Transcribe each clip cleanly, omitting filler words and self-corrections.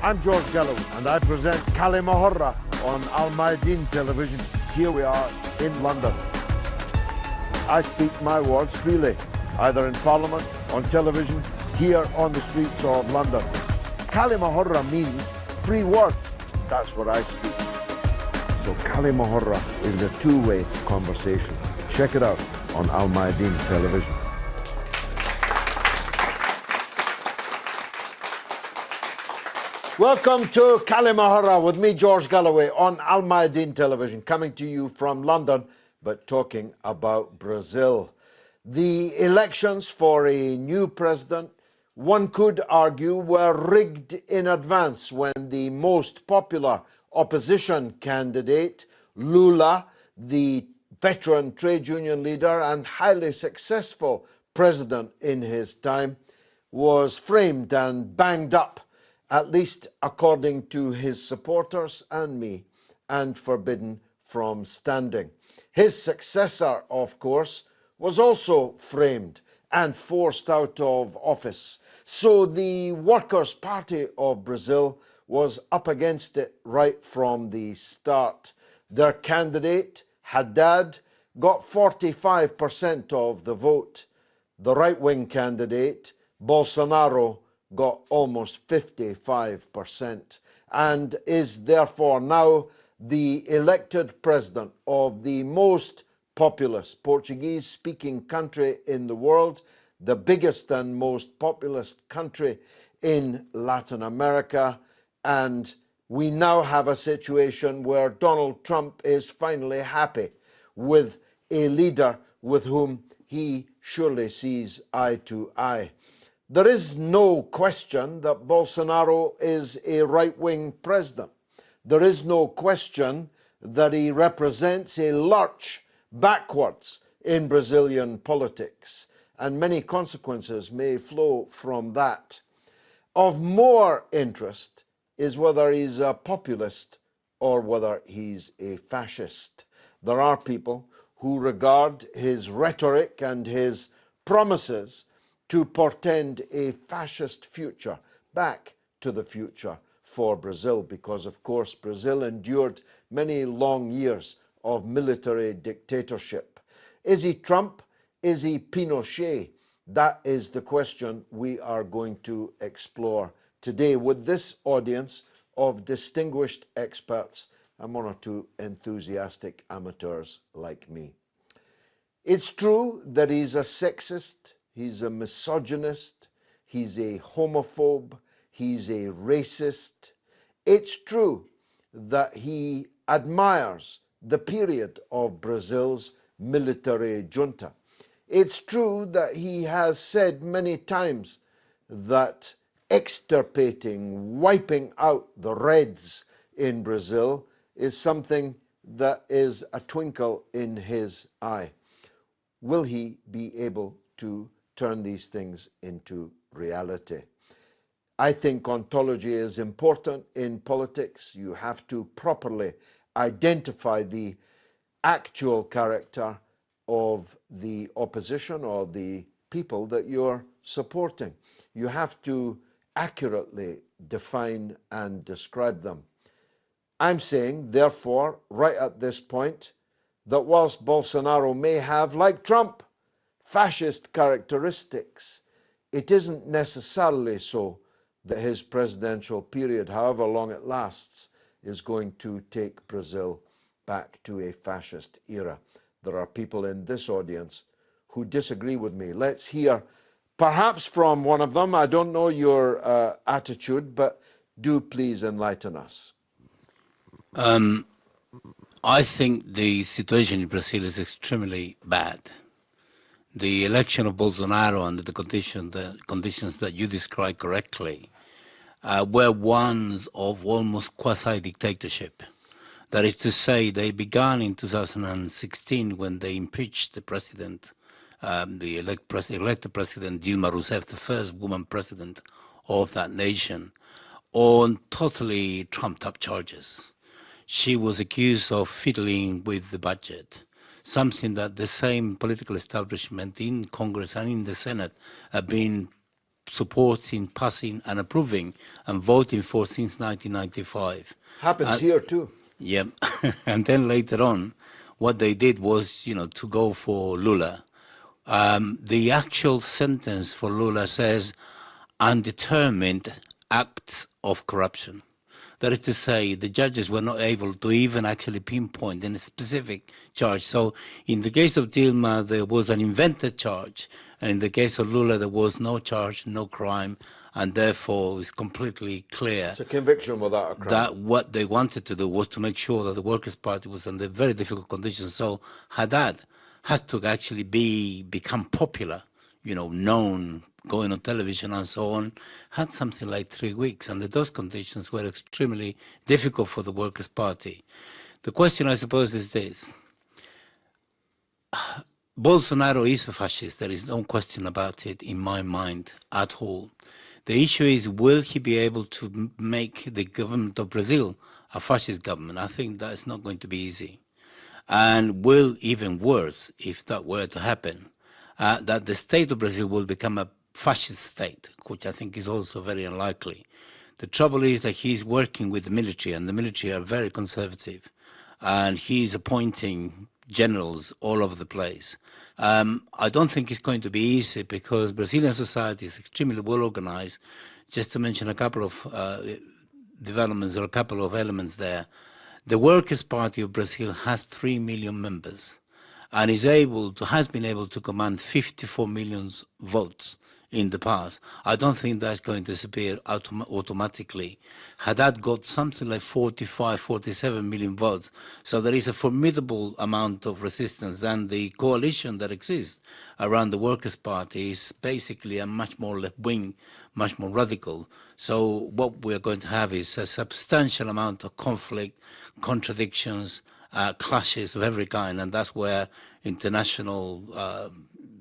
I'm George Galloway, and I present Kalima Horra on Mayadeen television. Here we are in London. I speak my words freely, either in Parliament, on television, here on the streets of London. Kalima Horra means free word. That's what I speak. So Kalima Horra is a two-way conversation. Check it out on Mayadeen television. Welcome to Kalima Horra with me, George Galloway, on Mayadeen television, coming to you from London, but talking about Brazil. The elections for a new president, one could argue, were rigged in advance when the most popular opposition candidate, Lula, the veteran trade union leader and highly successful president in his time, was framed and banged up, at least according to his supporters and me, and forbidden from standing. His successor, of course, was also framed and forced out of office. So the Workers' Party of Brazil was up against it right from the start. Their candidate, Haddad, got 45% of the vote. The right-wing candidate, Bolsonaro, got almost 55% and is therefore now the elected president of the most populous Portuguese-speaking country in the world, the biggest and most populous country in Latin America, and we now have a situation where Donald Trump is finally happy with a leader with whom he surely sees eye to eye. There is no question that Bolsonaro is a right-wing president. There is no question that he represents a lurch backwards in Brazilian politics, and many consequences may flow from that. Of more interest is whether he's a populist or whether he's a fascist. There are people who regard his rhetoric and his promises to portend a fascist future, back to the future for Brazil, because of course Brazil endured many long years of military dictatorship. Is he Trump? Is he Pinochet? That is the question we are going to explore today with this audience of distinguished experts and one or two enthusiastic amateurs like me. It's true that he's a sexist, he's a misogynist, he's a homophobe, he's a racist. It's true that he admires the period of Brazil's military junta. It's true that he has said many times that extirpating, wiping out the Reds in Brazil is something that is a twinkle in his eye. Will he be able to turn these things into reality? I think ontology is important in politics. You have to properly identify the actual character of the opposition or the people that you're supporting. You have to accurately define and describe them. I'm saying, therefore, right at this point, that whilst Bolsonaro may have, like Trump, fascist characteristics, it isn't necessarily so that his presidential period, however long it lasts, is going to take Brazil back to a fascist era. There are people in this audience who disagree with me. Let's hear perhaps from one of them. I don't know your attitude, but do please enlighten us. I think the situation in Brazil is extremely bad. The election of Bolsonaro under the conditions that you described correctly were ones of almost quasi-dictatorship. That is to say, they began in 2016 when they impeached the president, the elected president Dilma Rousseff, the first woman president of that nation, on totally trumped-up charges. She was accused of fiddling with the budget, something that the same political establishment in Congress and in the Senate have been supporting, passing, and approving and voting for since 1995. Happens here too. Yeah, and then later on, what they did was, to go for Lula. The actual sentence for Lula says, undetermined acts of corruption. That is to say, the judges were not able to even actually pinpoint any specific charge. So in the case of Dilma, there was an invented charge. And in the case of Lula, there was no charge, no crime, and therefore it's completely clear. It's a conviction without a crime. That what they wanted to do was to make sure that the Workers' Party was under very difficult conditions. So Haddad had to actually become popular, known, going on television and so on, had something like 3 weeks. And those conditions were extremely difficult for the Workers' Party. The question, I suppose, is this. Bolsonaro is a fascist. There is no question about it in my mind at all. The issue is, will he be able to make the government of Brazil a fascist government? I think that is not going to be easy. And will, even worse, if that were to happen, that the state of Brazil will become a fascist state, which I think is also very unlikely. The trouble is that he's working with the military, and the military are very conservative, and he's appointing generals all over the place. I don't think it's going to be easy because Brazilian society is extremely well organized. Just to mention a couple of developments or a couple of elements there, the Workers' Party of Brazil has 3 million members and has been able to command 54 million votes in the past. I don't think that's going to disappear automatically. Haddad got something like 45, 47 million votes. So there is a formidable amount of resistance, and the coalition that exists around the Workers' Party is basically a much more left-wing, much more radical. So what we're going to have is a substantial amount of conflict, contradictions, clashes of every kind, and that's where international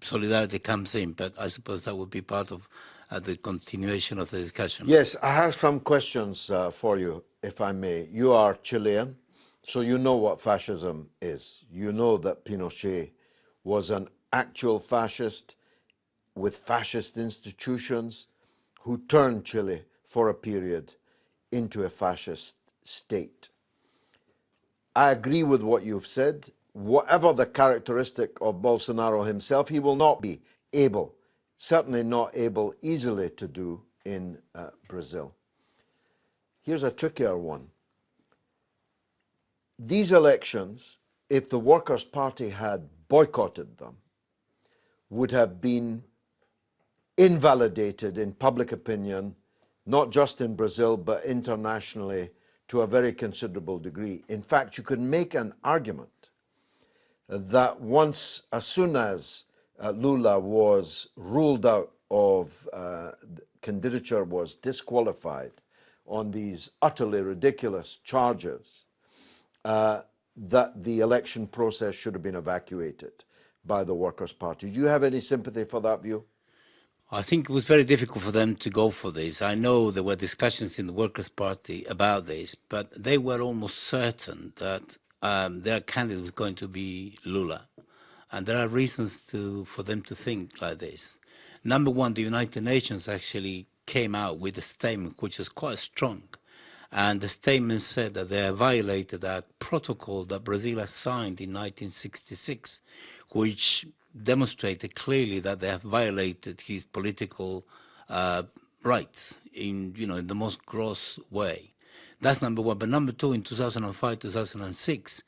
solidarity comes in, but I suppose that would be part of the continuation of the discussion. Yes, I have some questions for you, if I may. You are Chilean, so you know what fascism is. You know that Pinochet was an actual fascist with fascist institutions who turned Chile for a period into a fascist state. I agree with what you've said. Whatever the characteristic of Bolsonaro himself, he will not be able, certainly not able easily to do in Brazil. Here's a trickier one. These elections, if the Workers' Party had boycotted them, would have been invalidated in public opinion, not just in Brazil, but internationally to a very considerable degree. In fact, you could make an argument that as soon as Lula was ruled out of candidature, was disqualified on these utterly ridiculous charges, that the election process should have been evacuated by the Workers' Party. Do you have any sympathy for that view? I think it was very difficult for them to go for this. I know there were discussions in the Workers' Party about this, but they were almost certain that their candidate was going to be Lula. And there are reasons for them to think like this. Number one, the United Nations actually came out with a statement which was quite strong. And the statement said that they violated a protocol that Brazil has signed in 1966, which demonstrated clearly that they have violated his political rights in the most gross way. That's number one. But number two, in 2005, 2006,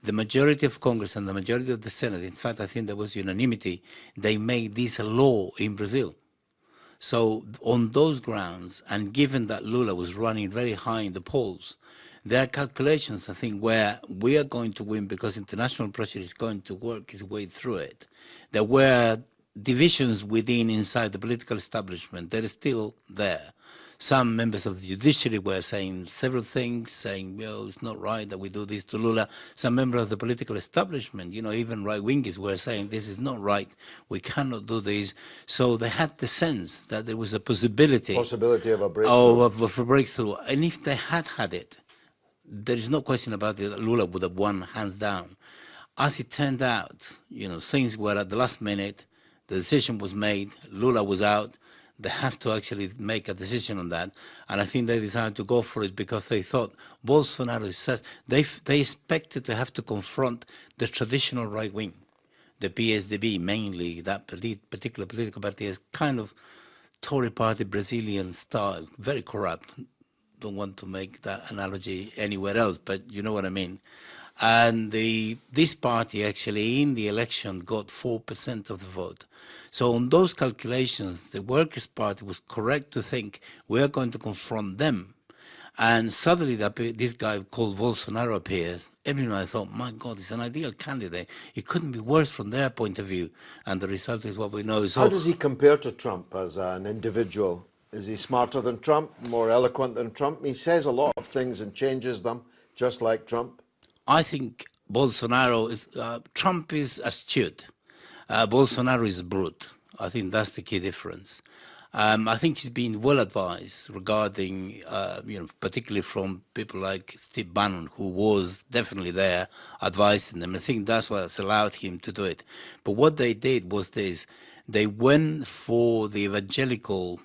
the majority of Congress and the majority of the Senate, in fact, I think there was unanimity, they made this a law in Brazil. So on those grounds, and given that Lula was running very high in the polls, there are calculations, I think, where we are going to win because international pressure is going to work its way through it. There were divisions inside the political establishment that is still there. Some members of the judiciary were saying several things, saying, it's not right that we do this to Lula. Some members of the political establishment, even right-wingers were saying, this is not right, we cannot do this. So they had the sense that there was a possibility of a breakthrough. Of a breakthrough. And if they had it, there is no question about it that Lula would have won hands down. As it turned out, things were at the last minute, the decision was made, Lula was out, they have to actually make a decision on that. And I think they decided to go for it because they thought Bolsonaro is such, they expected to have to confront the traditional right wing, the PSDB mainly, that particular political party is kind of Tory party Brazilian style, very corrupt. Don't want to make that analogy anywhere else, but you know what I mean. And this party actually in the election got 4% of the vote. So on those calculations, the Workers' Party was correct to think we're going to confront them. And suddenly this guy called Bolsonaro appears. Everyone thought, my God, he's an ideal candidate. It couldn't be worse from their point of view. And the result is what we know. So, how does he compare to Trump as an individual? Is he smarter than Trump, more eloquent than Trump? He says a lot of things and changes them, just like Trump. I think Bolsonaro is, Trump is astute. Bolsonaro is a brute. I think that's the key difference. I think he's been well advised regarding, particularly from people like Steve Bannon, who was definitely there advising them. I think that's what's allowed him to do it. But what they did was this. They went for the evangelical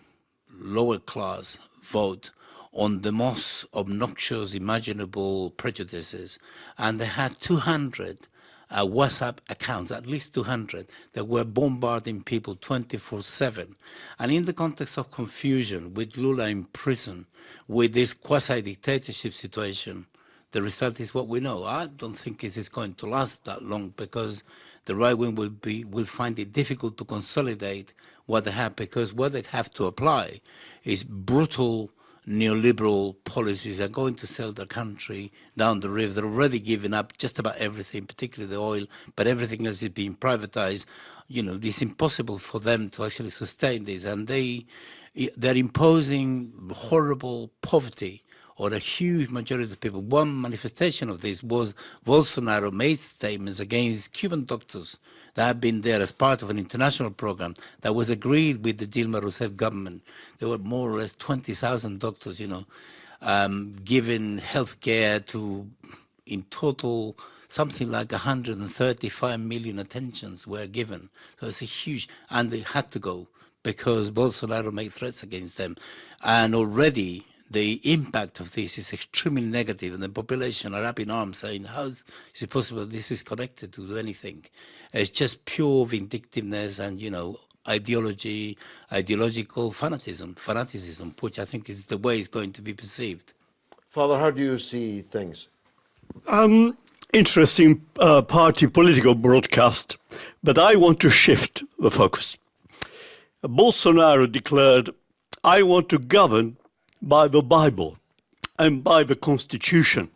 lower class vote on the most obnoxious imaginable prejudices. And they had 200 WhatsApp accounts, at least 200, that were bombarding people 24/7. And in the context of confusion, with Lula in prison, with this quasi-dictatorship situation, the result is what we know. I don't think it is going to last that long because the right wing will find it difficult to consolidate what they have, because what they have to apply is brutal neoliberal policies are going to sell their country down the river. They're already giving up just about everything, particularly the oil, but everything else is being privatized. It's impossible for them to actually sustain this, and they're imposing horrible poverty on a huge majority of people. One manifestation of this was Bolsonaro made statements against Cuban doctors that have been there as part of an international program that was agreed with the Dilma Rousseff government. There were more or less 20,000 doctors, giving health care to, in total, something like 135 million attentions were given. So it's a huge, and they had to go because Bolsonaro made threats against them. And already the impact of this is extremely negative, and the population are up in arms saying, how is it possible this is connected to anything? It's just pure vindictiveness and, ideological fanaticism, which I think is the way it's going to be perceived. Father, how do you see things? Interesting party political broadcast, but I want to shift the focus. Bolsonaro declared, I want to govern by the Bible and by the Constitution.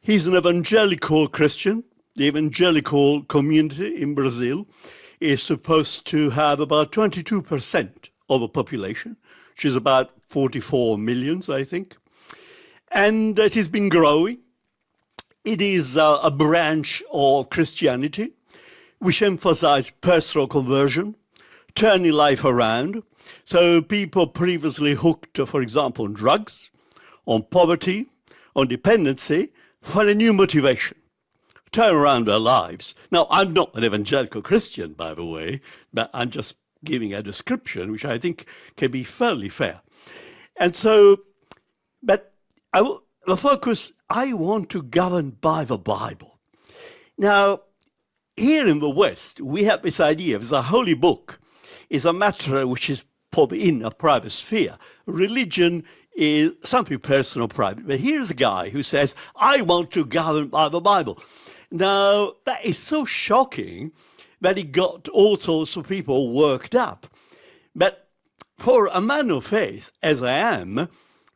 He's an evangelical Christian. The evangelical community in Brazil is supposed to have about 22% of the population, which is about 44 million, I think. And it has been growing. It is a branch of Christianity which emphasizes personal conversion, turning life around. So people previously hooked, for example, on drugs, on poverty, on dependency, find a new motivation, turn around their lives. Now, I'm not an evangelical Christian, by the way, but I'm just giving a description, which I think can be fairly fair. And so, but the focus, I want to govern by the Bible. Now, here in the West, we have this idea of the holy book is a matter which is probably in a private sphere. Religion is something personal, private. But here's a guy who says, I want to govern by the Bible. Now, that is so shocking that it got all sorts of people worked up. But for a man of faith, as I am,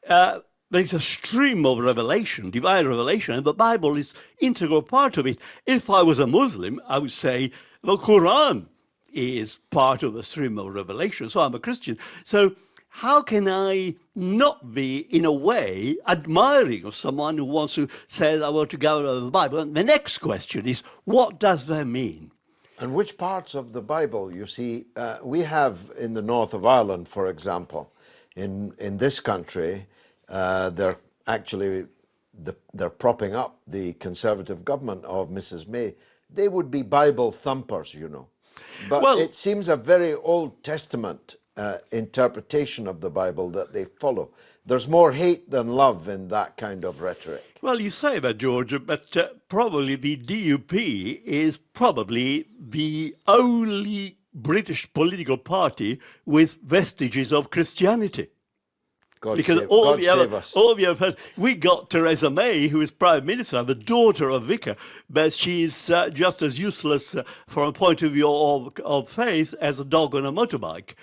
there is a stream of revelation, divine revelation, and the Bible is integral part of it. If I was a Muslim, I would say the Quran is part of the stream of revelation. So I'm a Christian. So how can I not be, in a way, admiring of someone who wants to say, I want to govern by the Bible? And the next question is, what does that mean? And which parts of the Bible? You see, we have in the north of Ireland, for example, in this country, they're propping up the Conservative government of Mrs. May. They would be Bible thumpers, But it seems a very Old Testament interpretation of the Bible that they follow. There's more hate than love in that kind of rhetoric. Well, you say that, George, but probably the DUP is probably the only British political party with vestiges of Christianity. Because all the other, we got Theresa May, who is Prime Minister, the daughter of Vicar, but she's just as useless from a point of view of faith as a dog on a motorbike.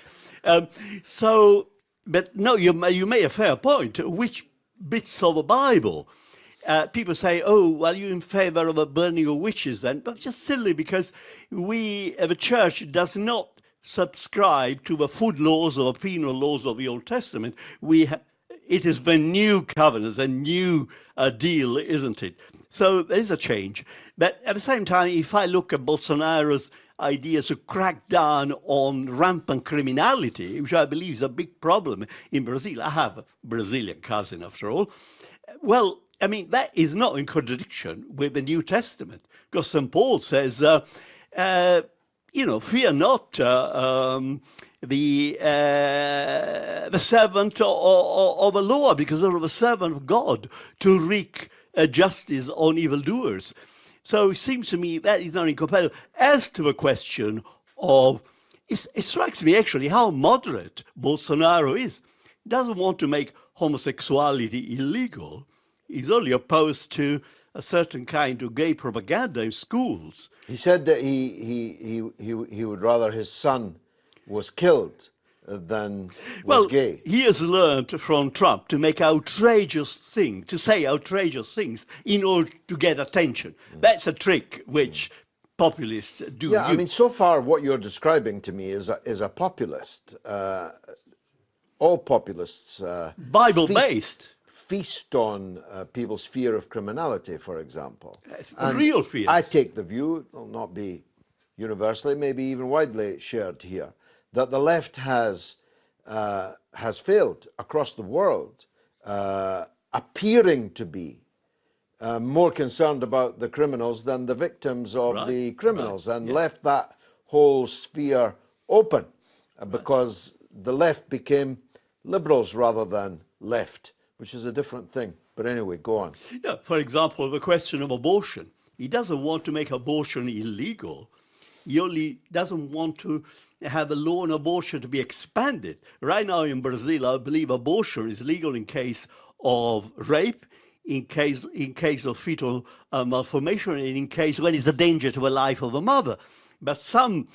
But no, you made a fair point. Which bits of the Bible? People say, oh, well, you're in favor of a burning of witches then. But just silly, because the church does not subscribe to the food laws or the penal laws of the Old Testament. It is the new covenant, a new deal, isn't it? So there is a change. But at the same time, if I look at Bolsonaro's ideas to crack down on rampant criminality, which I believe is a big problem in Brazil. I have a Brazilian cousin, after all. Well, I mean, that is not in contradiction with the New Testament, because St. Paul says, fear not the servant of the Lord, because they're the servant of God to wreak justice on evildoers. So it seems to me that is not incompatible. As to the question of, it strikes me actually how moderate Bolsonaro is. He doesn't want to make homosexuality illegal. He's only opposed to a certain kind of gay propaganda in schools. He said that he would rather his son was killed than was gay. He has learned from Trump to make outrageous things, to say outrageous things in order to get attention. That's a trick which populists do. Yeah, I mean, so far what you're describing to me is a populist. All populists Bible-based. Feast on people's fear of criminality, for example. And real fear. I take the view, it will not be universally, maybe even widely shared here, that the left has failed across the world, appearing to be more concerned about the criminals than the victims of the criminals, and left that whole sphere open because the left became liberals rather than left, which is a different thing. But anyway, go on. Yeah, for example, the question of abortion. He doesn't want to make abortion illegal. He only doesn't want to have the law on abortion to be expanded. Right now in Brazil, I believe abortion is legal in case of rape, in case of fetal malformation, and in case when it's a danger to the life of a mother. But some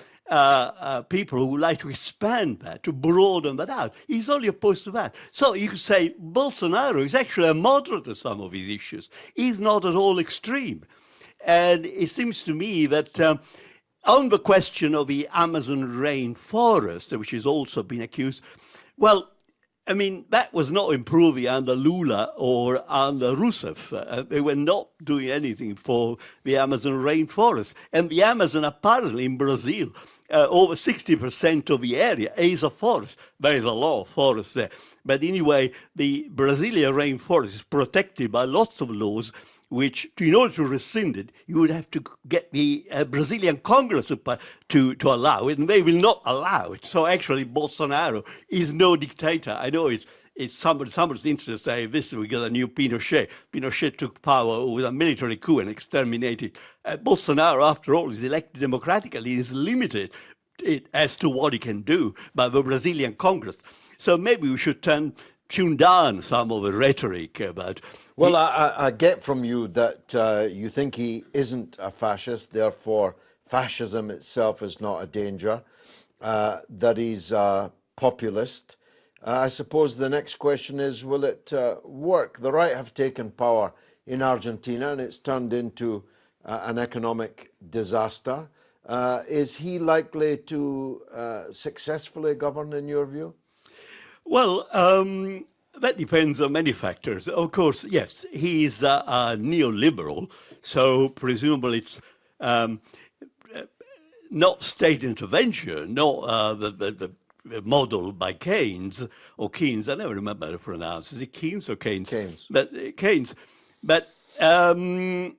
people who would like to expand that, to broaden that out, he's only opposed to that. So you could say Bolsonaro is actually a moderate to some of his issues. He's not at all extreme. And it seems to me that on the question of the Amazon rainforest, which has also been accused, well, I mean, that was not improving under Lula or under Rousseff. They were not doing anything for the Amazon rainforest. And the Amazon, apparently in Brazil, over 60% of the area is a forest. There is a lot of forest there. But anyway, the Brazilian rainforest is protected by lots of laws, which, in order to rescind it, you would have to get the Brazilian Congress to allow it, and they will not allow it. So actually, Bolsonaro is no dictator. I know it's somebody's interest to say this, we got a new Pinochet. Pinochet took power with a military coup and exterminated. Bolsonaro, after all, is elected democratically, is limited as to what he can do by the Brazilian Congress. So maybe we should tune down some of the rhetoric about... Well, I get from you that you think he isn't a fascist, therefore fascism itself is not a danger, that he's a populist. I suppose the next question is, will it work? The right have taken power in Argentina and it's turned into an economic disaster. Is he likely to successfully govern, in your view? Well, that depends on many factors. Of course, yes, he's a neoliberal, so presumably it's not state intervention, not the model by Keynes, or Keynes, I never remember how to pronounce. Is it Keynes or Keynes? Keynes. But Keynes. But and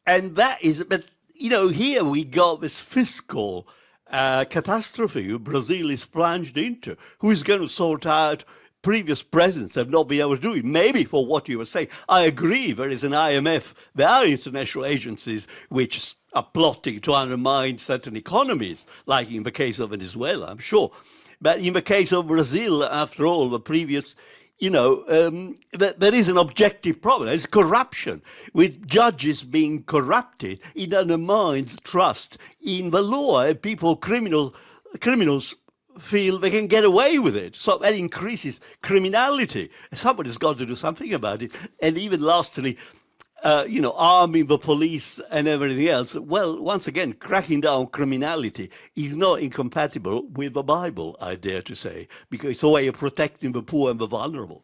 that is, but you know, here we got this fiscal catastrophe Brazil is plunged into. Who is going to sort out? Previous presidents have not been able to do it. Maybe for what you were saying, I agree. There is an IMF. There are international agencies which are plotting to undermine certain economies, like in the case of Venezuela, I'm sure. But in the case of Brazil, after all, the previous, there is an objective problem. There's corruption. With judges being corrupted, it undermines trust in the law. Criminals feel they can get away with it. So that increases criminality. Somebody's got to do something about it. And even lastly, arming the police and everything else. Well, once again, cracking down criminality is not incompatible with the Bible, I dare to say, because it's a way of protecting the poor and the vulnerable.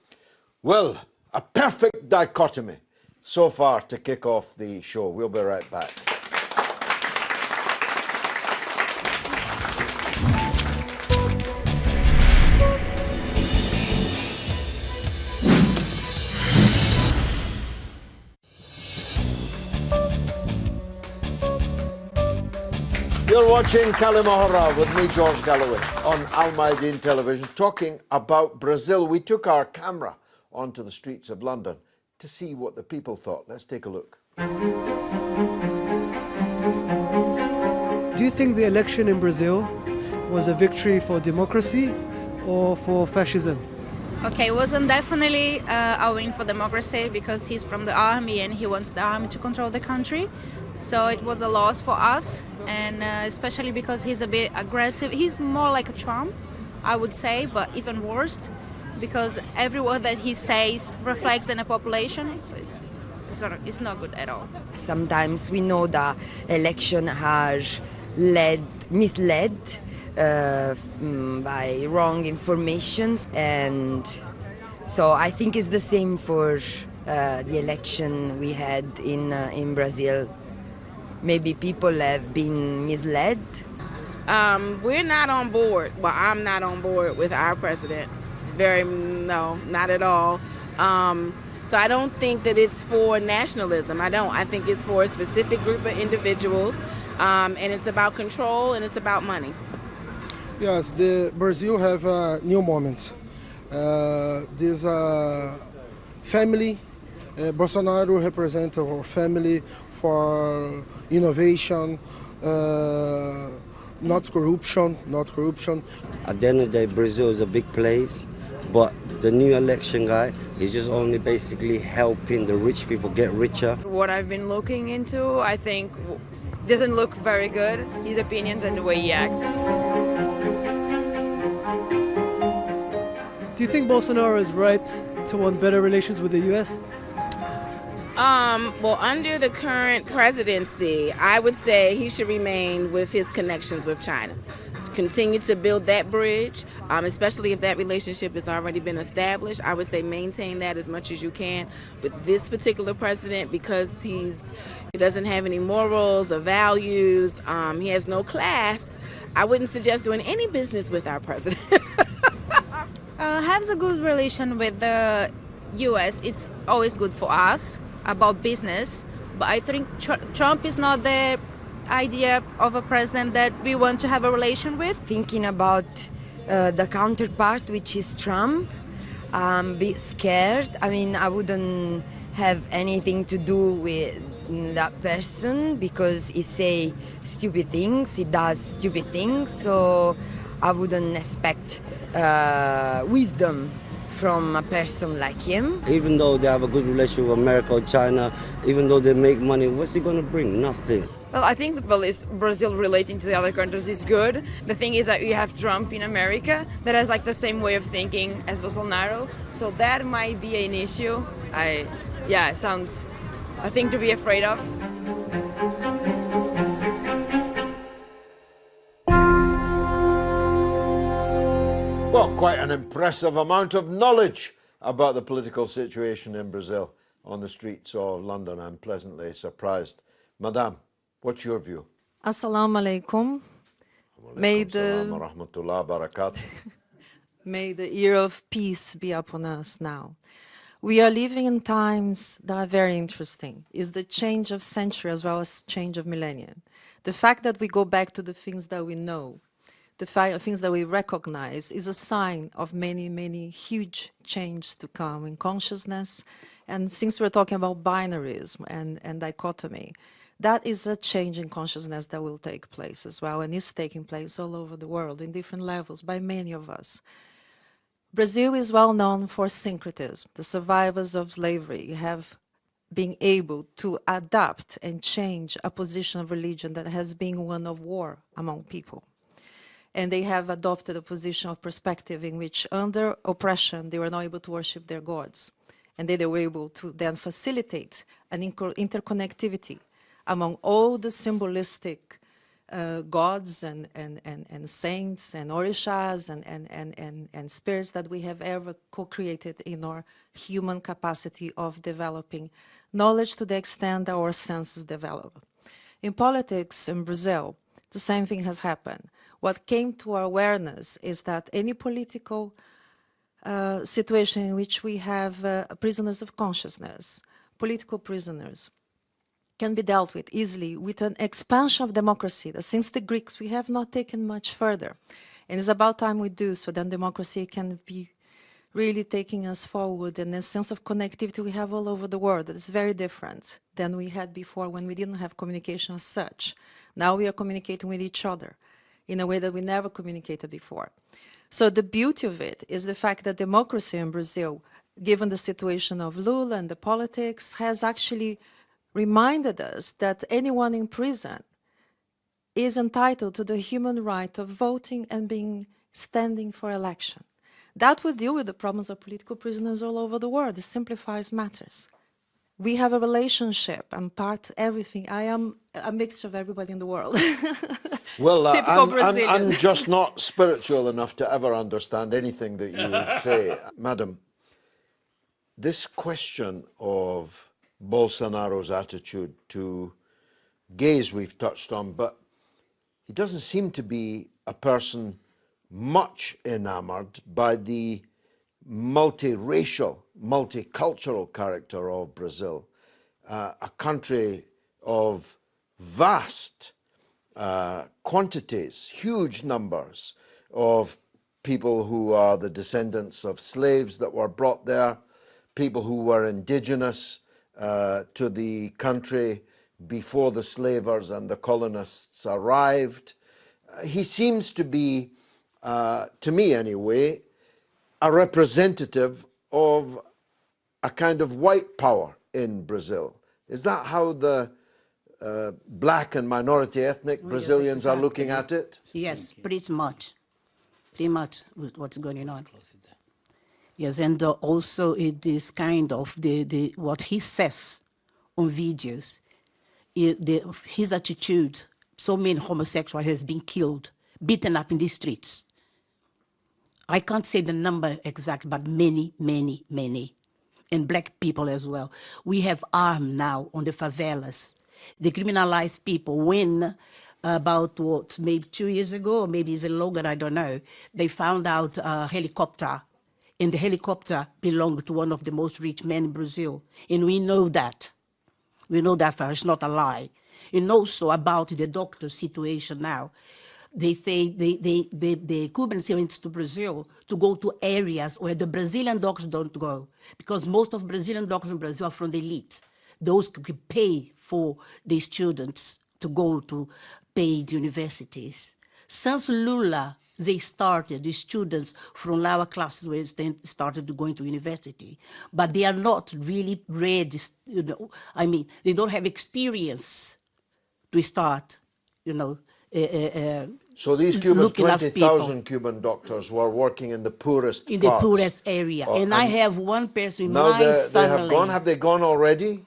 Well, a perfect dichotomy so far to kick off the show. We'll be right back. You're watching Kalima Horra with me, George Galloway, on Mayadeen television, talking about Brazil. We took our camera onto the streets of London to see what the people thought. Let's take a look. Do you think the election in Brazil was a victory for democracy or for fascism? Okay, it wasn't definitely a win for democracy because he's from the army and he wants the army to control the country. So it was a loss for us, and especially because he's a bit aggressive. He's more like a Trump, I would say, but even worse, because every word that he says reflects in the population, so it's not good at all. Sometimes we know the election has misled by wrong information, and so I think it's the same for the election we had in Brazil. Maybe people have been misled. We're not on board. Well, I'm not on board with our president. No, not at all. So I don't think that it's for nationalism. I think it's for a specific group of individuals, and it's about control and it's about money. Yes, Brazil have a new moment. This family, Bolsonaro represents our family for innovation, not corruption. At the end of the day, Brazil is a big place, but the new election guy is just only basically helping the rich people get richer. What I've been looking into, I think, doesn't look very good, his opinions and the way he acts. Do you think Bolsonaro is right to want better relations with the US? Well, under the current presidency, I would say he should remain with his connections with China. Continue to build that bridge, especially if that relationship has already been established. I would say maintain that as much as you can with this particular president, because he doesn't have any morals or values. He has no class. I wouldn't suggest doing any business with our president. Has a good relation with the US. It's always good for us about business, but I think Trump is not the idea of a president that we want to have a relation with. Thinking about the counterpart, which is Trump, be scared. I mean, I wouldn't have anything to do with that person because he say stupid things, he does stupid things, so I wouldn't expect wisdom from a person like him. Even though they have a good relationship with America or China, even though they make money, what's he going to bring? Nothing. Well, I think Brazil relating to the other countries is good. The thing is that you have Trump in America that has like the same way of thinking as Bolsonaro, so that might be an issue. It sounds a thing to be afraid of. Well, quite an impressive amount of knowledge about the political situation in Brazil on the streets of London. I'm pleasantly surprised. Madame, what's your view? Assalamu alaikum. May the year of peace be upon us now. We are living in times that are very interesting. It's the change of century as well as change of millennium. The fact that we go back to the things that we know, the things that we recognize, is a sign of many, many huge changes to come in consciousness. And since we're talking about binaries and dichotomy, that is a change in consciousness that will take place as well, and is taking place all over the world in different levels by many of us. Brazil is well known for syncretism. The survivors of slavery have been able to adapt and change a position of religion that has been one of war among people. And they have adopted a position of perspective in which, under oppression, they were not able to worship their gods. And they were able to then facilitate an interconnectivity among all the symbolistic gods and saints and orishas and spirits that we have ever co-created in our human capacity of developing knowledge to the extent that our senses develop. In politics in Brazil, the same thing has happened. What came to our awareness is that any political situation in which we have prisoners of consciousness, political prisoners, can be dealt with easily with an expansion of democracy that since the Greeks we have not taken much further. And it's about time we do, so then democracy can be really taking us forward in a sense of connectivity we have all over the world that is very different than we had before when we didn't have communication as such. Now we are communicating with each other in a way that we never communicated before. So the beauty of it is the fact that democracy in Brazil, given the situation of Lula and the politics, has actually reminded us that anyone in prison is entitled to the human right of voting and standing for election. That will deal with the problems of political prisoners all over the world. It simplifies matters. We have a relationship. I'm part everything. I am a mixture of everybody in the world. Well, I'm I'm just not spiritual enough to ever understand anything that you would say. Madam, this question of Bolsonaro's attitude to gays we've touched on, but he doesn't seem to be a person much enamored by the multiracial, multicultural character of Brazil, a country of vast quantities, huge numbers of people who are the descendants of slaves that were brought there, people who were indigenous to the country before the slavers and the colonists arrived. He seems to be, to me anyway, a representative of a kind of white power in Brazil. Is that how the black and minority ethnic Brazilians are looking at it? Yes, pretty much with what's going on. Yes, and also it is kind of what he says on videos, his attitude. So many homosexuals has been killed, beaten up in the streets. I can't say the number exact, but many, many, many. And black people as well. We have armed now on the favelas. They criminalize people when about maybe 2 years ago, or maybe even longer, I don't know, they found out a helicopter, and the helicopter belonged to one of the most rich men in Brazil. And we know that. We know that for it's not a lie. And also about the doctor situation now. They say the Cubans went to Brazil to go to areas where the Brazilian doctors don't go, because most of Brazilian doctors in Brazil are from the elite. Those could pay for the students to go to paid universities. Since Lula, they started, the students from lower classes where they started going to university, but they are not really ready, I mean, they don't have experience to start, so these Cubans, 20,000 Cuban doctors were working in the poorest in the poorest area. And I have one person in my family. They have gone? Have they gone already?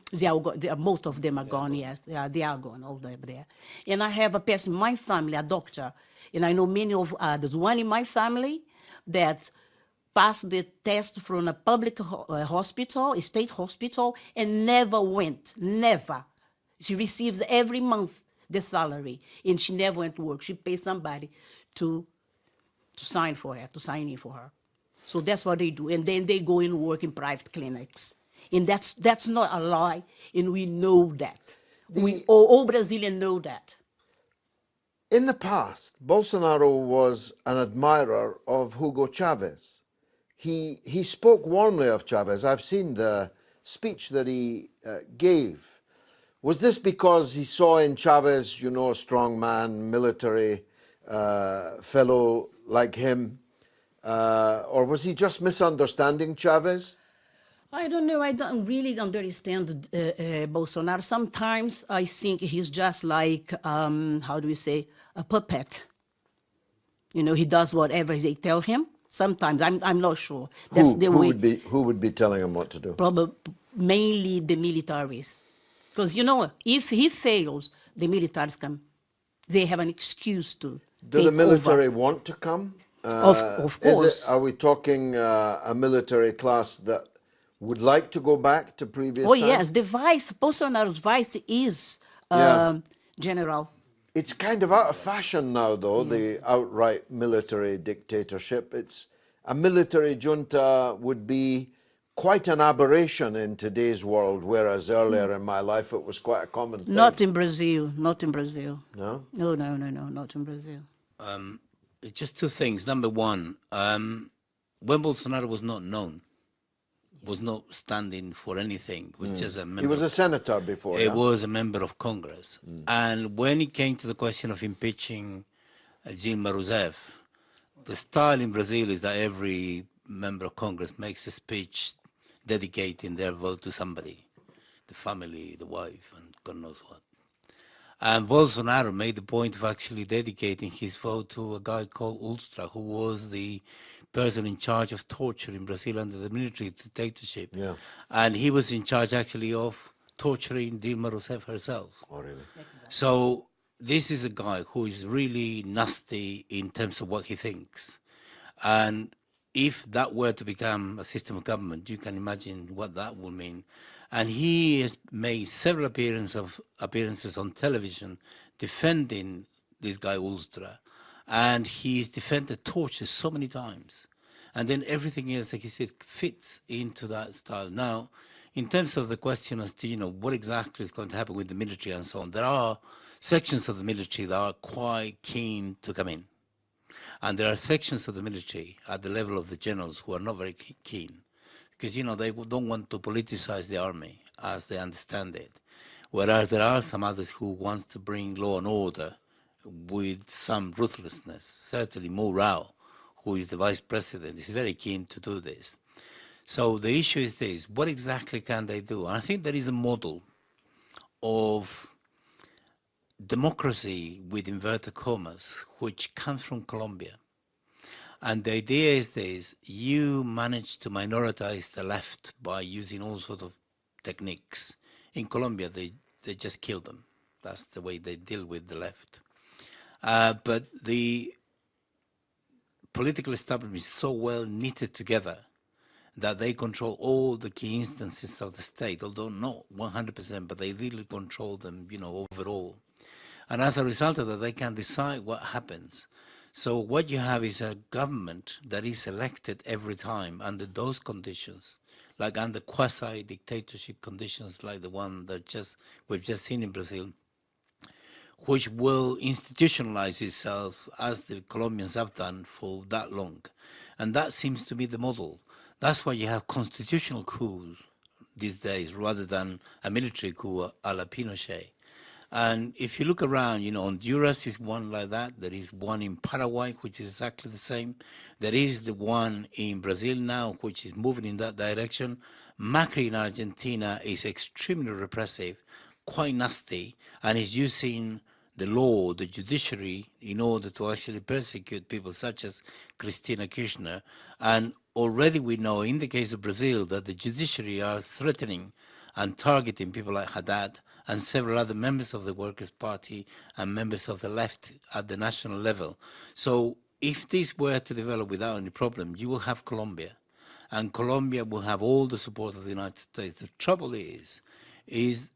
Most of them are gone, yes. They are gone all over there. And I have a person in my family, a doctor, and I know many of others. One in my family that passed the test from a public hospital, a state hospital, and never went, never. She receives every month the salary, and she never went to work. She pays somebody to sign for her, to sign in for her. So that's what they do. And then they go and work in private clinics. And that's not a lie, and we know that. All Brazilians know that. In the past, Bolsonaro was an admirer of Hugo Chavez. He spoke warmly of Chavez. I've seen the speech that he gave. Was this because he saw in Chavez, you know, a strong man, military fellow like him? Or was he just misunderstanding Chavez? I don't know. I don't really understand Bolsonaro. Sometimes I think he's just like, how do we say, a puppet. You know, he does whatever they tell him. Sometimes, I'm not sure. That's the way. Who would be telling him what to do? Probably, mainly the militaries. Because, you know, if he fails, the militaries come. They have an excuse to Do the military want to come? Of course. Are we talking a military class that would like to go back to previous times? Yes, Bolsonaro's vice is general. It's kind of out of fashion now, though, the outright military dictatorship. A military junta would be quite an aberration in today's world, whereas earlier in my life it was quite a common thing. Not in Brazil. Not in Brazil. No? No, not in Brazil. Just two things. Number one, when Bolsonaro was not known, was not standing for anything, was just a member. He was a senator before. He was a member of Congress. And when it came to the question of impeaching Dilma Rousseff, the style in Brazil is that every member of Congress makes a speech dedicating their vote to somebody, the family, the wife, and God knows what. And Bolsonaro made the point of actually dedicating his vote to a guy called Ustra, who was the person in charge of torture in Brazil under the military dictatorship. Yeah. And he was in charge actually of torturing Dilma Rousseff herself. Oh, really? Exactly. So this is a guy who is really nasty in terms of what he thinks. And if that were to become a system of government, you can imagine what that would mean. And he has made several appearances on television defending this guy Ustra. And he's defended torture so many times. And then everything else, like he said, fits into that style. Now, in terms of the question as to, you know, what exactly is going to happen with the military and so on, there are sections of the military that are quite keen to come in. And there are sections of the military at the level of the generals who are not very keen. Because, you know, they don't want to politicize the army as they understand it. Whereas there are some others who want to bring law and order with some ruthlessness. Certainly Morale, who is the vice president, is very keen to do this. So the issue is this: what exactly can they do? And I think there is a model of democracy with inverted commas, which comes from Colombia. And the idea is this: you manage to minoritize the left by using all sorts of techniques. In Colombia, they just kill them. That's the way they deal with the left. But the political establishment is so well knitted together that they control all the key instances of the state, although not 100%, but they really control them, you know, overall. And as a result of that, they can decide what happens. So what you have is a government that is elected every time under those conditions, like under quasi-dictatorship conditions like the one that we've just seen in Brazil, which will institutionalize itself as the Colombians have done for that long. And that seems to be the model. That's why you have constitutional coups these days rather than a military coup a la Pinochet. And if you look around, you know, Honduras is one like that. There is one in Paraguay, which is exactly the same. There is the one in Brazil now, which is moving in that direction. Macri in Argentina is extremely repressive, quite nasty, and is using the law, the judiciary, in order to actually persecute people such as Cristina Kirchner. And already we know in the case of Brazil that the judiciary are threatening and targeting people like Haddad and several other members of the Workers' Party and members of the left at the national level. So if this were to develop without any problem, you will have Colombia. And Colombia will have all the support of the United States. The trouble is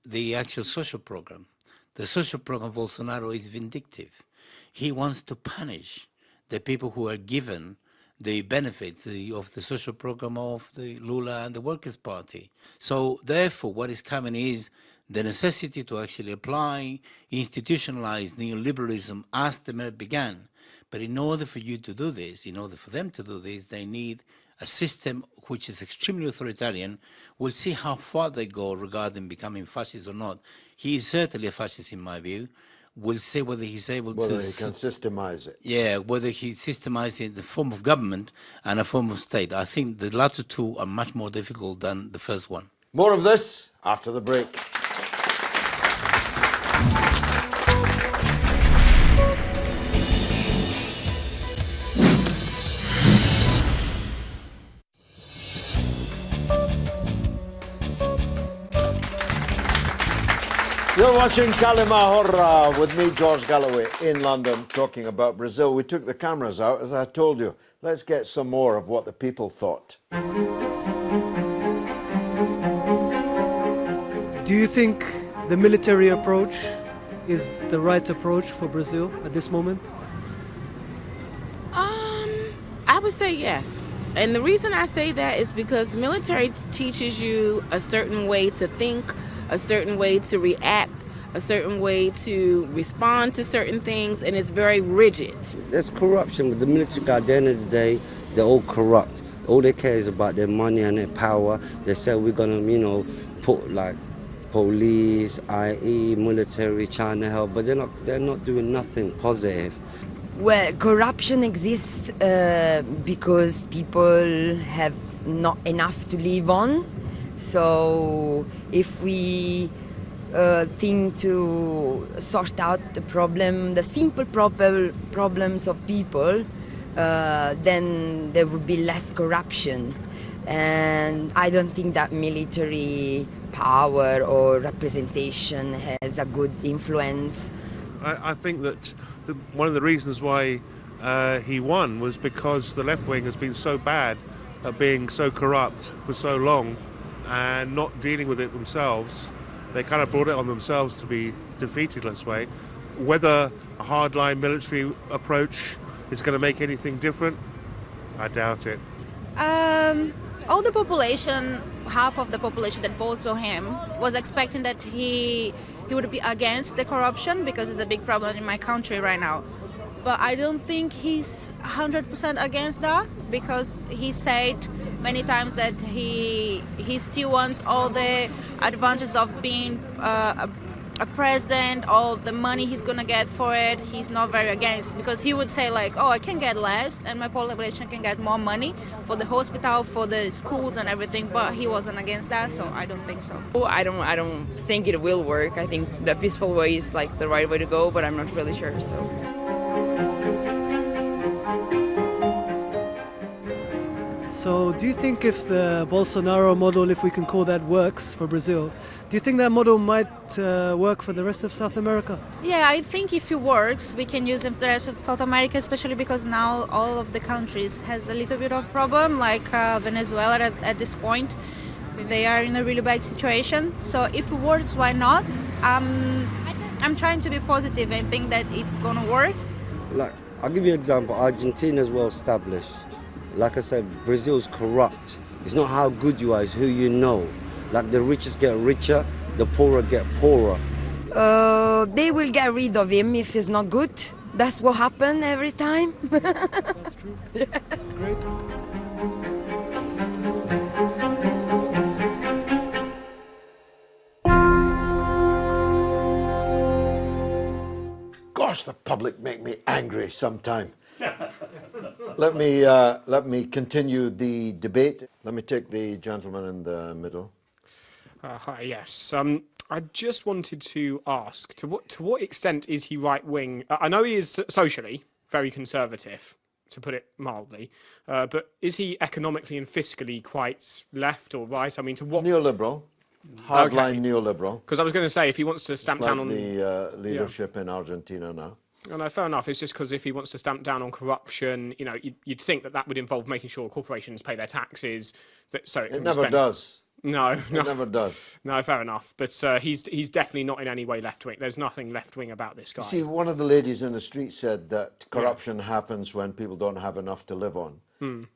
the actual social program. The social program of Bolsonaro is vindictive. He wants to punish the people who are given the benefits of the social program of the Lula and the Workers' Party. So therefore, what is coming is the necessity to actually apply institutionalized neoliberalism as the merit began. But in order for you to do this, in order for them to do this, they need a system which is extremely authoritarian. We'll see how far they go regarding becoming fascist or not. He is certainly a fascist in my view. We'll see whether he's able whether to... he can systemize it. Yeah, whether he systemizes it in the form of government and a form of state. I think the latter two are much more difficult than the first one. More of this after the break. You're watching Kalima Horra with me, George Galloway, in London, talking about Brazil. We took the cameras out, as I told you. Let's get some more of what the people thought. Do you think the military approach is the right approach for Brazil at this moment? I would say yes. And the reason I say that is because the military teaches you a certain way to think, a certain way to react, a certain way to respond to certain things, and it's very rigid. There's corruption with the military guy. At the end of the day, they're all corrupt. All they care is about their money and their power. They say we're gonna, put like police, IE, military, China help, but they're not doing nothing positive. Well, corruption exists because people have not enough to live on. So if we think to sort out the simple problems of people, then there would be less corruption. And I don't think that military power or representation has a good influence. I think that one of the reasons why he won was because the left wing has been so bad at being so corrupt for so long and not dealing with it themselves. They kind of brought it on themselves to be defeated, let's say. Whether a hardline military approach is going to make anything different, I doubt it. All the population, half of the population that votes for him, was expecting that he would be against the corruption because it's a big problem in my country right now. But I don't think he's 100% against that, because he said many times that he still wants all the advantages of being a president, all the money he's gonna get for it. He's not very against, because he would say like, oh, I can get less and my population can get more money for the hospital, for the schools and everything, but he wasn't against that, so I don't think so. I don't think it will work. I think the peaceful way is like the right way to go, but I'm not really sure, so. So do you think if the Bolsonaro model, if we can call that, works for Brazil, do you think that model might work for the rest of South America? Yeah, I think if it works, we can use it for the rest of South America, especially because now all of the countries has a little bit of problem, like Venezuela at this point. They are in a really bad situation. So if it works, why not? I'm trying to be positive and think that it's going to work. Like, I'll give you an example. Argentina's well established. Like I said, Brazil's corrupt. It's not how good you are, it's who you know. Like the richest get richer, the poorer get poorer. They will get rid of him if he's not good. That's what happens every time. That's true. Yeah. Great. Gosh, the public make me angry sometime. Let me continue the debate. Let me take the gentleman in the middle. Hi, yes. I just wanted to ask, to what extent is he right-wing? I know he is socially very conservative, to put it mildly, but is he economically and fiscally quite left or right? I mean, to what... Neoliberal. Hardline neoliberal. Because I was going to say, if he wants to stamp like down on... the leadership in Argentina now. No, fair enough. It's just because if he wants to stamp down on corruption, you'd think that would involve making sure corporations pay their taxes. So it never does. No, It never does. No, fair enough. But he's definitely not in any way left-wing. There's nothing left-wing about this guy. You see, one of the ladies in the street said that corruption happens when people don't have enough to live on.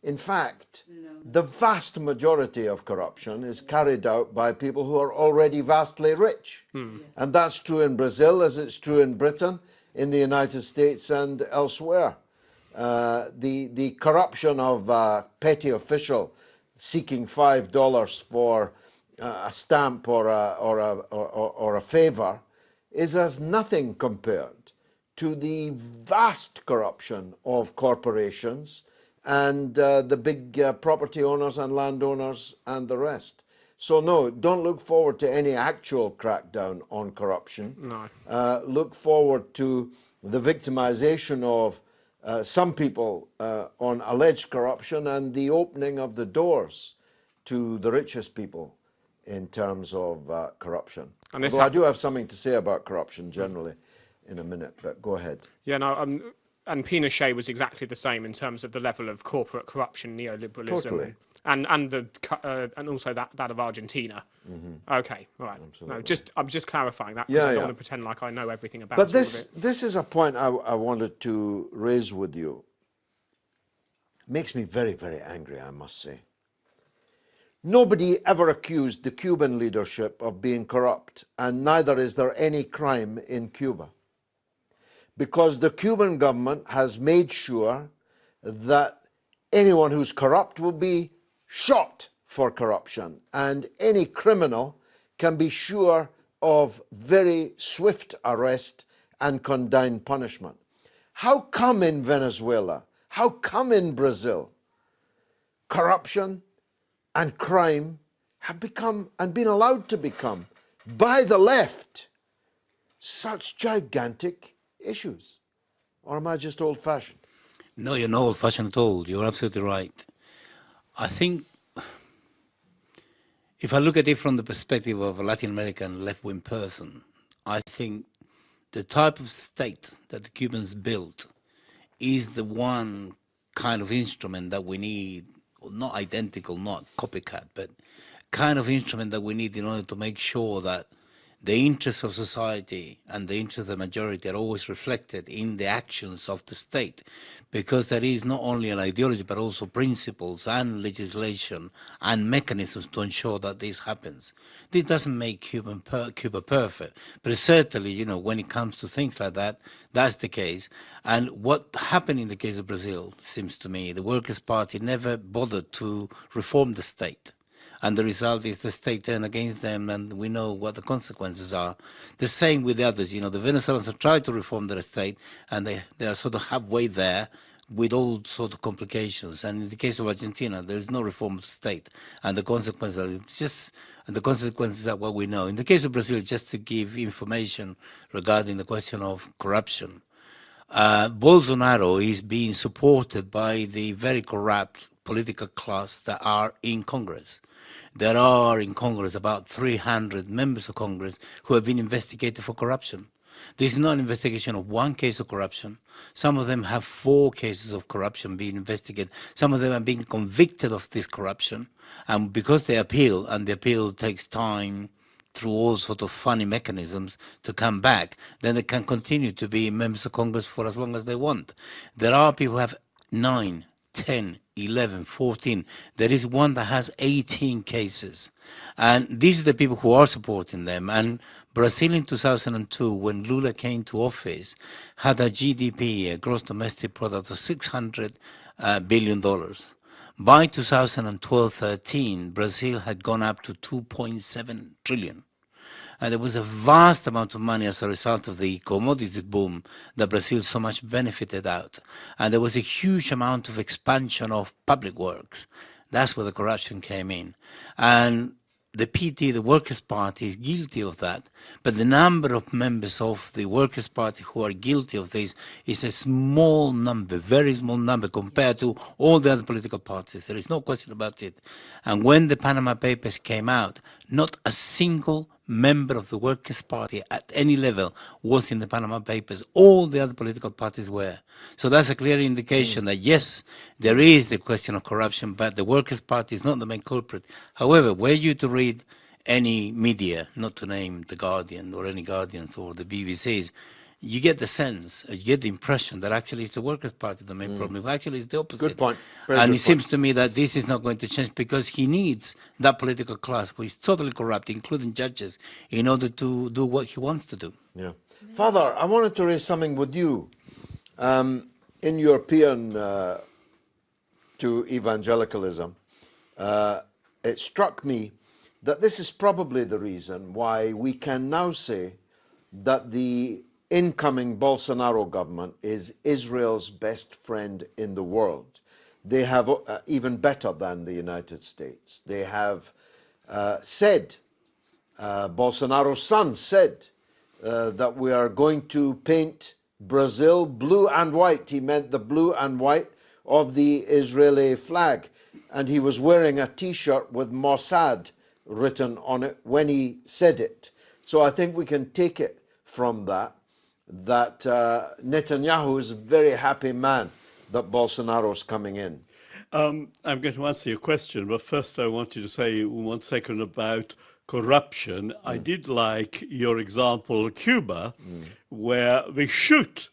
In fact, the vast majority of corruption is carried out by people who are already vastly rich. And that's true in Brazil, as it's true in Britain, in the United States and elsewhere. The corruption of a petty official seeking $5 for a stamp or a favor is as nothing compared to the vast corruption of corporations and the big property owners and landowners and the rest. So no, don't look forward to any actual crackdown on corruption. No. Look forward to the victimization of some people on alleged corruption and the opening of the doors to the richest people in terms of corruption. Although I do have something to say about corruption generally in a minute, but go ahead. Yeah, no, and Pinochet was exactly the same in terms of the level of corporate corruption, neoliberalism, Totally. and also that of Argentina. Okay, all right. Absolutely. No, I'm just clarifying that because I don't want to pretend like I know everything about it. But this is a point I wanted to raise with you. Makes me very, very angry, I must say. Nobody ever accused the Cuban leadership of being corrupt, and neither is there any crime in Cuba. Because the Cuban government has made sure that anyone who's corrupt will be shot for corruption, and any criminal can be sure of very swift arrest and condign punishment. How come in Venezuela, how come in Brazil, corruption and crime have become and been allowed to become, by the left, such gigantic issues? Or am I just old-fashioned? No, you're not old-fashioned at all. You're absolutely right. I think if I look at it from the perspective of a Latin American left-wing person, I think the type of state that the Cubans built is the one kind of instrument that we need, not identical, not copycat, but kind of instrument that we need in order to make sure that the interests of society and the interests of the majority are always reflected in the actions of the state, because there is not only an ideology but also principles and legislation and mechanisms to ensure that this happens. This doesn't make Cuba perfect, but certainly, when it comes to things like that, that's the case. And what happened in the case of Brazil, seems to me, the Workers' Party never bothered to reform the state. And the result is the state turned against them, and we know what the consequences are. The same with the others. The Venezuelans have tried to reform their state, and they are sort of halfway there with all sorts of complications. And in the case of Argentina, there is no reform of the state, and the consequences are what we know. In the case of Brazil, just to give information regarding the question of corruption, Bolsonaro is being supported by the very corrupt political class that are in Congress. There are in Congress about 300 members of Congress who have been investigated for corruption. This is not an investigation of one case of corruption. Some of them have 4 cases of corruption being investigated. Some of them are being convicted of this corruption. And because they appeal, and the appeal takes time through all sorts of funny mechanisms to come back, then they can continue to be members of Congress for as long as they want. There are people who have 9, 10, 11, 14. There is one that has 18 cases. And these are the people who are supporting them. And Brazil in 2002, when Lula came to office, had a GDP, a gross domestic product of $600 billion. By 2012-13, Brazil had gone up to 2.7 trillion. And there was a vast amount of money as a result of the commodities boom that Brazil so much benefited out. And there was a huge amount of expansion of public works. That's where the corruption came in. And the PT, the Workers' Party, is guilty of that. But the number of members of the Workers' Party who are guilty of this is a small number, very small number compared to all the other political parties. There is no question about it. And when the Panama Papers came out, not a single member of the Workers' Party at any level was in the Panama Papers. All the other political parties were. So that's a clear indication that, yes, there is the question of corruption, but the Workers' Party is not the main culprit. However, were you to read any media, not to name The Guardian or any Guardians or the BBCs, you get the sense, you get the impression that actually it's the Workers' Party the main problem. Actually, it's the opposite. Good point. And it seems to me that this is not going to change because he needs that political class who is totally corrupt, including judges, in order to do what he wants to do. Yeah. Father, I wanted to raise something with you. In European to evangelicalism, it struck me that this is probably the reason why we can now say that the incoming Bolsonaro government is Israel's best friend in the world. They have, even better than the United States, they have said, Bolsonaro's son said that we are going to paint Brazil blue and white. He meant the blue and white of the Israeli flag. And he was wearing a T-shirt with Mossad written on it when he said it. So I think we can take it from that Netanyahu is a very happy man that Bolsonaro's coming in. I'm going to answer your question, but first I wanted to say 1 second about corruption. I did like your example, Cuba, where they shoot,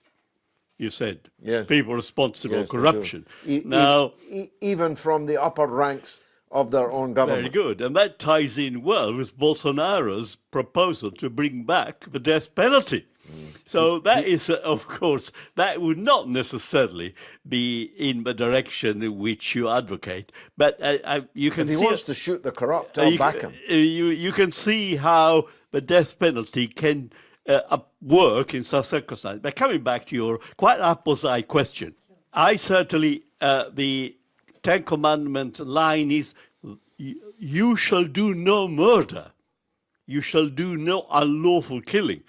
you said, people responsible for corruption. Now, even from the upper ranks of their own government. Very good. And that ties in well with Bolsonaro's proposal to bring back the death penalty. So that is, of course, that would not necessarily be in the direction which you advocate. But you can see... If he wants to shoot the corrupt, I'll back him. You can see how the death penalty can work in some circumstances. But coming back to your quite apposite question, I certainly, the Ten Commandment line is, you shall do no murder. You shall do no unlawful killing.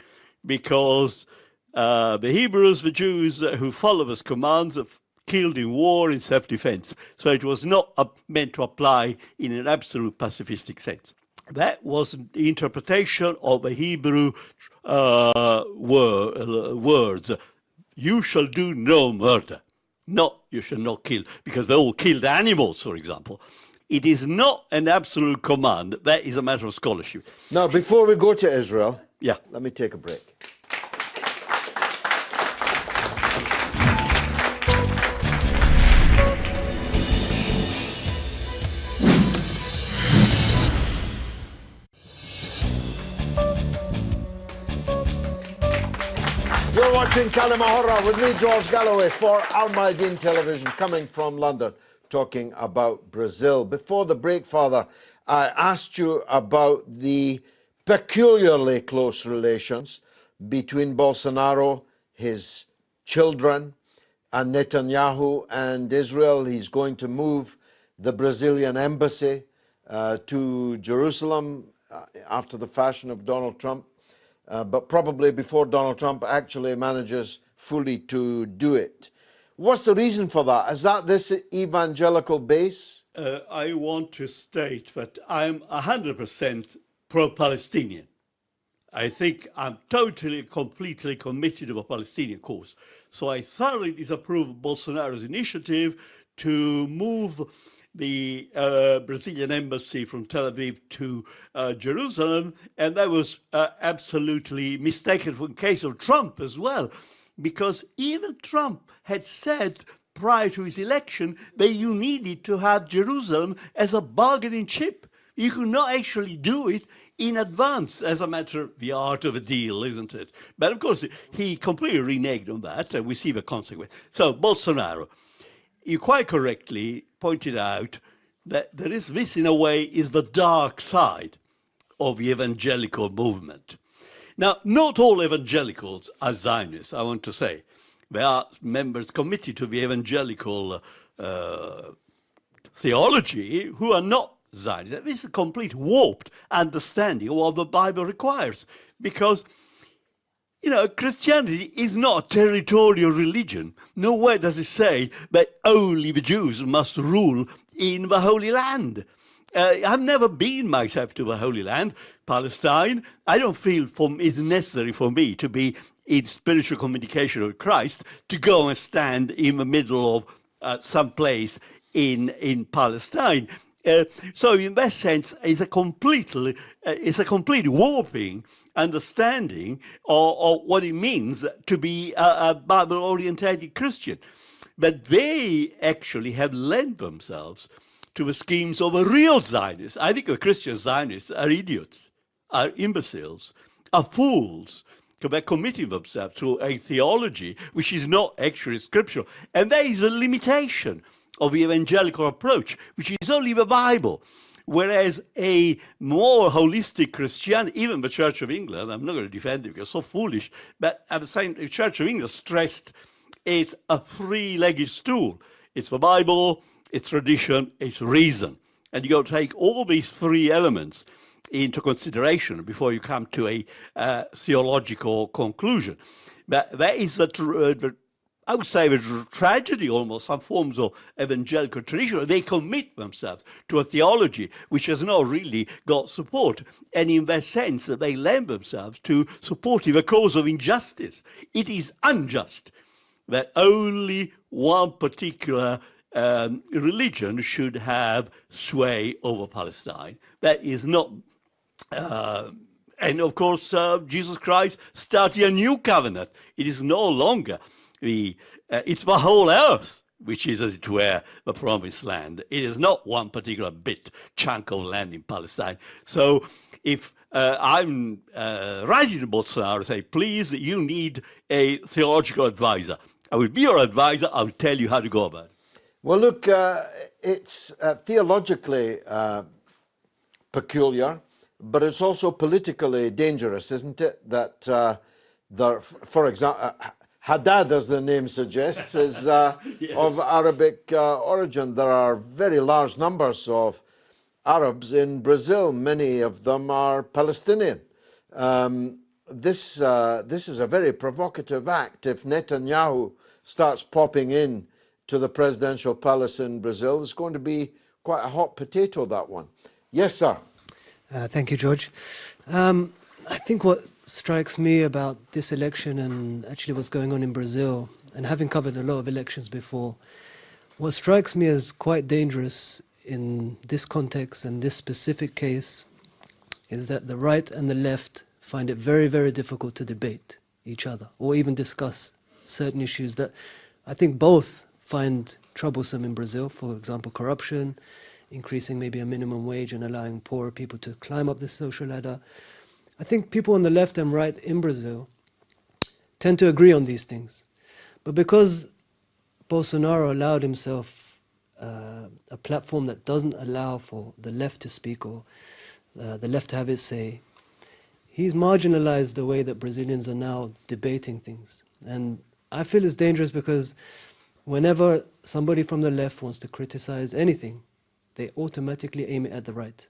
Because the Hebrews, the Jews who follow those commands, have killed in war in self-defense. So it was not meant to apply in an absolute pacifistic sense. That was the interpretation of the Hebrew words. You shall do no murder. No, you shall not kill. Because they all killed animals, for example. It is not an absolute command. That is a matter of scholarship. Now, before we go to Israel, let me take a break. You're watching Kalima Horra with me, George Galloway, for Mayadeen Television, coming from London, talking about Brazil. Before the break, Father, I asked you about the peculiarly close relations between Bolsonaro, his children, and Netanyahu and Israel. He's going to move the Brazilian embassy to Jerusalem after the fashion of Donald Trump, but probably before Donald Trump actually manages fully to do it. What's the reason for that? Is that this evangelical base? I want to state that I'm 100% pro-Palestinian. I think I'm totally, completely committed to the Palestinian cause. So I thoroughly disapprove of Bolsonaro's initiative to move the Brazilian embassy from Tel Aviv to Jerusalem, and that was absolutely mistaken in case of Trump as well, because even Trump had said prior to his election that you needed to have Jerusalem as a bargaining chip. You could not actually do it in advance, as a matter of the art of a deal, isn't it? But of course, he completely reneged on that, and we see the consequence. So, Bolsonaro, you quite correctly pointed out that there is this, in a way, is the dark side of the evangelical movement. Now, not all evangelicals are Zionists, I want to say. There are members committed to the evangelical theology who are not Zionists. This is a complete warped understanding of what the Bible requires. Because, you know, Christianity is not a territorial religion. Nowhere does it say that only the Jews must rule in the Holy Land. I've never been myself to the Holy Land, Palestine. I don't feel it's necessary for me to be in spiritual communication with Christ to go and stand in the middle of some place in Palestine. So in that sense, it's a complete warping understanding of what it means to be a Bible-oriented Christian. But they actually have lent themselves to the schemes of a real Zionists. I think the Christian Zionists are idiots, are imbeciles, are fools. They're committing themselves to a theology which is not actually scriptural. And there is a limitation of the evangelical approach, which is only the Bible. Whereas a more holistic Christianity, even the Church of England, I'm not going to defend it because it's so foolish, but at the same time, the Church of England stressed it's a three-legged stool. It's the Bible, it's tradition, it's reason. And you got to take all these three elements into consideration before you come to a theological conclusion. But that is I would say the tragedy almost, some forms of evangelical tradition. They commit themselves to a theology which has not really got support. And in that sense, they lend themselves to supporting the cause of injustice. It is unjust that only one particular religion should have sway over Palestine. That is not... and of course, Jesus Christ started a new covenant. It is no longer it's the whole earth which is, as it were, the promised land. It is not one particular chunk of land in Palestine. So if I'm writing to Bolsonaro and say, please, you need a theological advisor, I will be your advisor. I will tell you how to go about it. Well, look, it's theologically peculiar, but it's also politically dangerous, isn't it? That, for example, Haddad, as the name suggests, is yes, of Arabic origin. There are very large numbers of Arabs in Brazil. Many of them are Palestinian. This is a very provocative act. If Netanyahu starts popping in to the presidential palace in Brazil, it's going to be quite a hot potato, that one. Yes, sir. Thank you, George. I think what strikes me about this election and actually what's going on in Brazil, and having covered a lot of elections before, what strikes me as quite dangerous in this context and this specific case is that the right and the left find it very, very difficult to debate each other or even discuss certain issues that I think both find troublesome in Brazil. For example, corruption, increasing maybe a minimum wage and allowing poorer people to climb up the social ladder. I think people on the left and right in Brazil tend to agree on these things. But because Bolsonaro allowed himself a platform that doesn't allow for the left to speak or the left to have its say, he's marginalized the way that Brazilians are now debating things. And I feel it's dangerous because whenever somebody from the left wants to criticize anything, they automatically aim it at the right.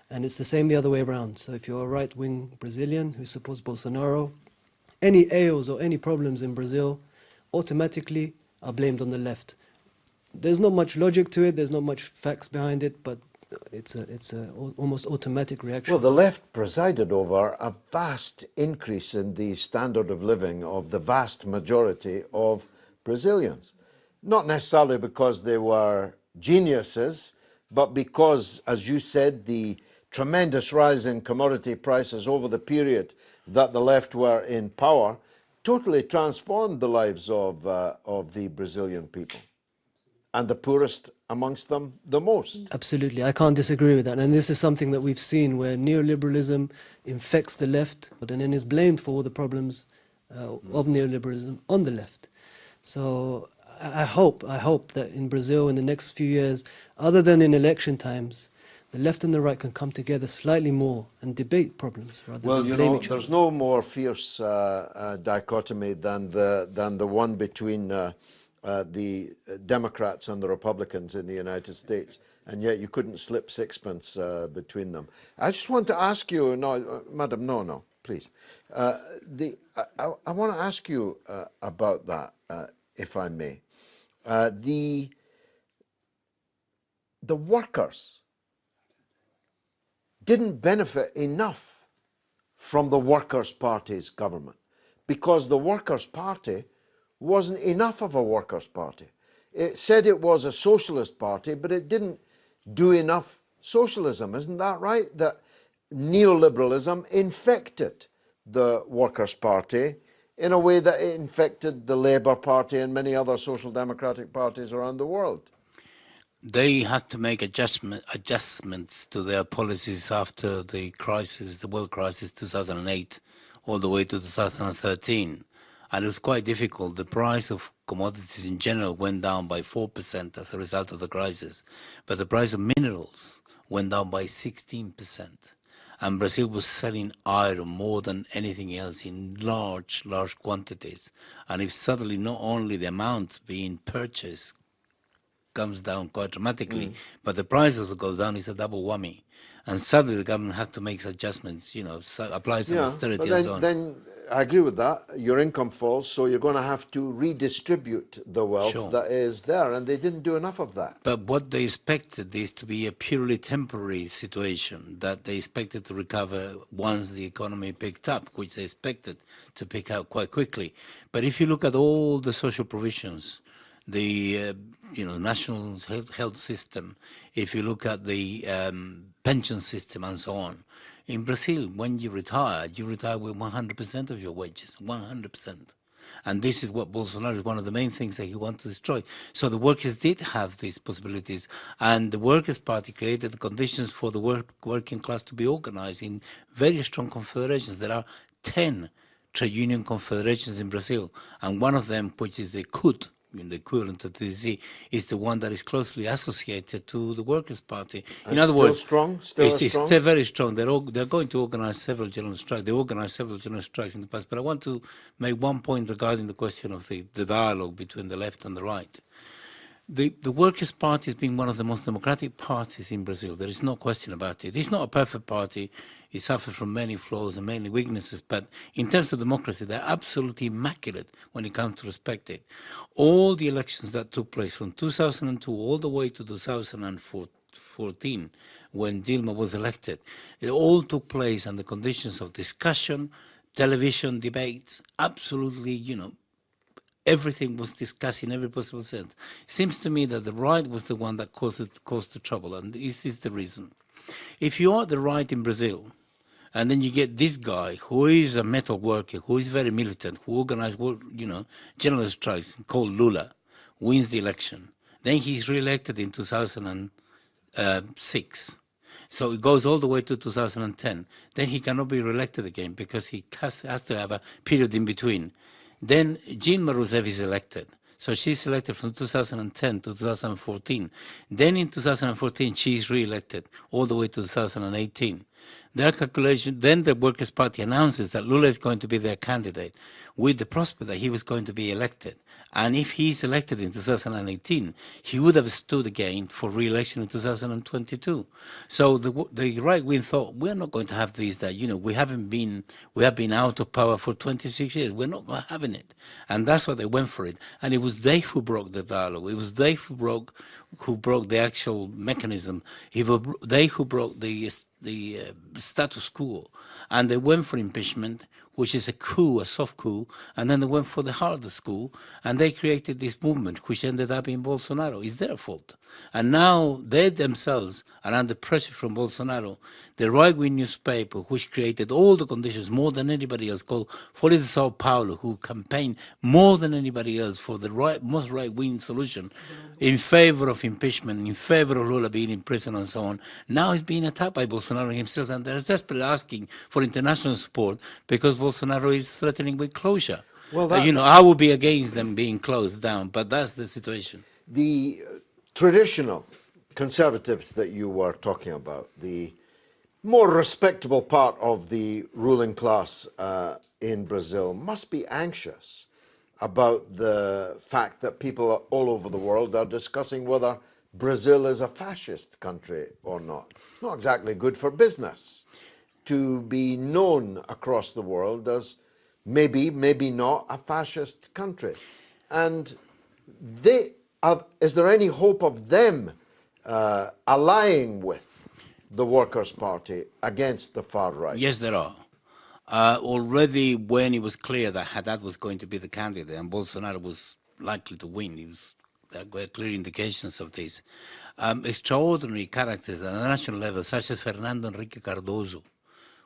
And it's the same the other way around. So if you're a right-wing Brazilian who supports Bolsonaro, any ails or any problems in Brazil automatically are blamed on the left. There's not much logic to it, there's not much facts behind it, but it's a almost automatic reaction. Well, the left presided over a vast increase in the standard of living of the vast majority of Brazilians. Not necessarily because they were geniuses, but because, as you said, the tremendous rise in commodity prices over the period that the left were in power totally transformed the lives of the Brazilian people, and the poorest amongst them the most. Absolutely, I can't disagree with that. And this is something that we've seen where neoliberalism infects the left and then is blamed for all the problems of neoliberalism on the left. So I hope that in Brazil in the next few years, other than in election times, the left and the right can come together slightly more and debate problems rather well, than you blame know, each other. there's no more fierce dichotomy than the one between the Democrats and the Republicans in the United States, and yet you couldn't slip sixpence between them. I just want to ask you, no, Madam, no, please. I want to ask you about that, if I may. The workers didn't benefit enough from the Workers' Party's government, because the Workers' Party wasn't enough of a Workers' Party. It said it was a socialist party, but it didn't do enough socialism. Isn't that right? That neoliberalism infected the Workers' Party in a way that it infected the Labour Party and many other social democratic parties around the world. They had to make adjustments to their policies after the crisis, the world crisis 2008, all the way to 2013. And it was quite difficult. The price of commodities in general went down by 4% as a result of the crisis. But the price of minerals went down by 16%. And Brazil was selling iron more than anything else in large quantities. And if suddenly not only the amount being purchased comes down quite dramatically, but the price also goes down, it's a double whammy. And suddenly the government had to make adjustments, apply some austerity and so on. Then I agree with that. Your income falls, so you're going to have to redistribute the wealth that is there, and they didn't do enough of that. But what they expected is to be a purely temporary situation, that they expected to recover once the economy picked up, which they expected to pick up quite quickly. But if you look at all the social provisions, the national health system, if you look at the pension system and so on, in Brazil, when you retire with 100% of your wages, 100%. And this is what Bolsonaro is one of the main things that he wants to destroy. So the workers did have these possibilities, and the Workers' Party created the conditions for the working class to be organized in very strong confederations. There are 10 trade union confederations in Brazil, and one of them, which is the CUT, the equivalent of the TDC, is the one that is closely associated to the Workers' Party. In other words, strong? It's still very strong. They're going to organize several general strikes. They organized several general strikes in the past. But I want to make one point regarding the question of the dialogue between the left and the right. The Workers' Party has been one of the most democratic parties in Brazil. There is no question about it. It's not a perfect party. It suffers from many flaws and many weaknesses. But in terms of democracy, they're absolutely immaculate when it comes to respect it. All the elections that took place from 2002 all the way to 2014, when Dilma was elected, it all took place under conditions of discussion, television debates, absolutely, everything was discussed in every possible sense. It seems to me that the right was the one that caused the trouble, and this is the reason. If you are the right in Brazil, and then you get this guy who is a metal worker, who is very militant, who organized, general strikes, called Lula, wins the election. Then he's re-elected in 2006. So it goes all the way to 2010. Then he cannot be re-elected again because he has to have a period in between. Then Dilma Rousseff is elected. So she's elected from 2010 to 2014. Then in 2014, she is re-elected all the way to 2018. Their calculation, then the Workers' Party announces that Lula is going to be their candidate with the prospect that he was going to be elected. And if he is elected in 2018, he would have stood again for re-election in 2022. So the right wing thought, we're not going to have these, that, we have been out of power for 26 years. We're not having it. And that's why they went for it. And it was they who broke the dialogue. It was they who broke the actual mechanism. They who broke the status quo, and they went for impeachment, which is a coup, a soft coup, and then they went for the hardest coup, and they created this movement, which ended up in Bolsonaro. It's their fault. And now they themselves are under pressure from Bolsonaro. The right-wing newspaper, which created all the conditions more than anybody else, called Folha de Sao Paulo, who campaigned more than anybody else for the most right-wing solution in favor of impeachment, in favor of Lula being in prison and so on, now is being attacked by Bolsonaro himself, and they're desperately asking for international support because Bolsonaro is threatening with closure. Well, I would be against them being closed down, but that's the situation. The traditional conservatives that you were talking about, the more respectable part of the ruling class in Brazil, must be anxious about the fact that people all over the world are discussing whether Brazil is a fascist country or not. It's not exactly good for business to be known across the world as maybe not a fascist country. And is there any hope of them allying with the Workers' Party against the far right? Yes, there are. Already when it was clear that Haddad was going to be the candidate and Bolsonaro was likely to win, there were clear indications of this. Extraordinary characters at a national level, such as Fernando Enrique Cardoso,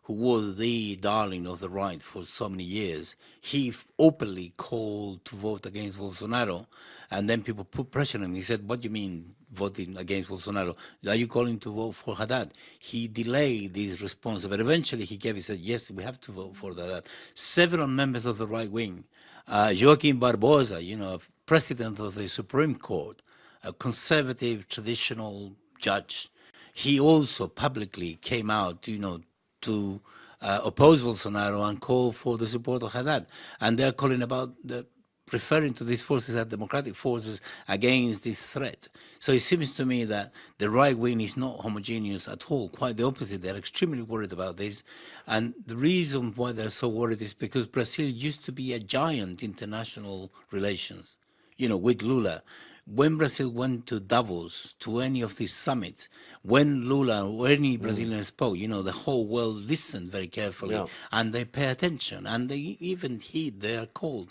who was the darling of the right for so many years, he openly called to vote against Bolsonaro, and then people put pressure on him. He said, what do you mean voting against Bolsonaro? Are you calling to vote for Haddad? He delayed his response, but eventually he said, yes, we have to vote for Haddad. Several members of the right wing, Joaquim Barbosa, president of the Supreme Court, a conservative, traditional judge, he also publicly came out, to oppose Bolsonaro and call for the support of Haddad. And they're calling about referring to these forces as democratic forces against this threat. So it seems to me that the right wing is not homogeneous at all. Quite the opposite. They're extremely worried about this. And the reason why they're so worried is because Brazil used to be a giant international relations, with Lula. When Brazil went to Davos, to any of these summits, when Lula or any Brazilian spoke, the whole world listened very carefully and they pay attention and they even heed their call.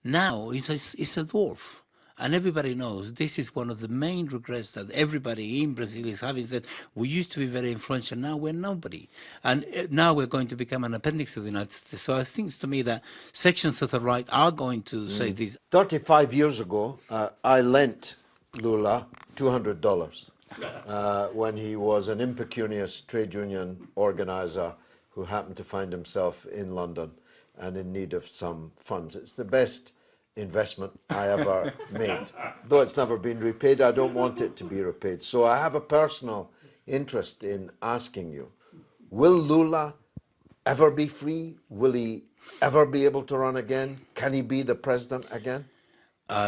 Now it's a dwarf. And everybody knows this is one of the main regrets that everybody in Brazil is having, said, we used to be very influential, now we're nobody. And now we're going to become an appendix of the United States. So I think to me that sections of the right are going to say this. 35 years ago, I lent Lula $200 when he was an impecunious trade union organizer who happened to find himself in London and in need of some funds. It's the best investment I ever made. Though it's never been repaid, I don't want it to be repaid. So I have a personal interest in asking you, will Lula ever be free? Will he ever be able to run again? Can he be the president again?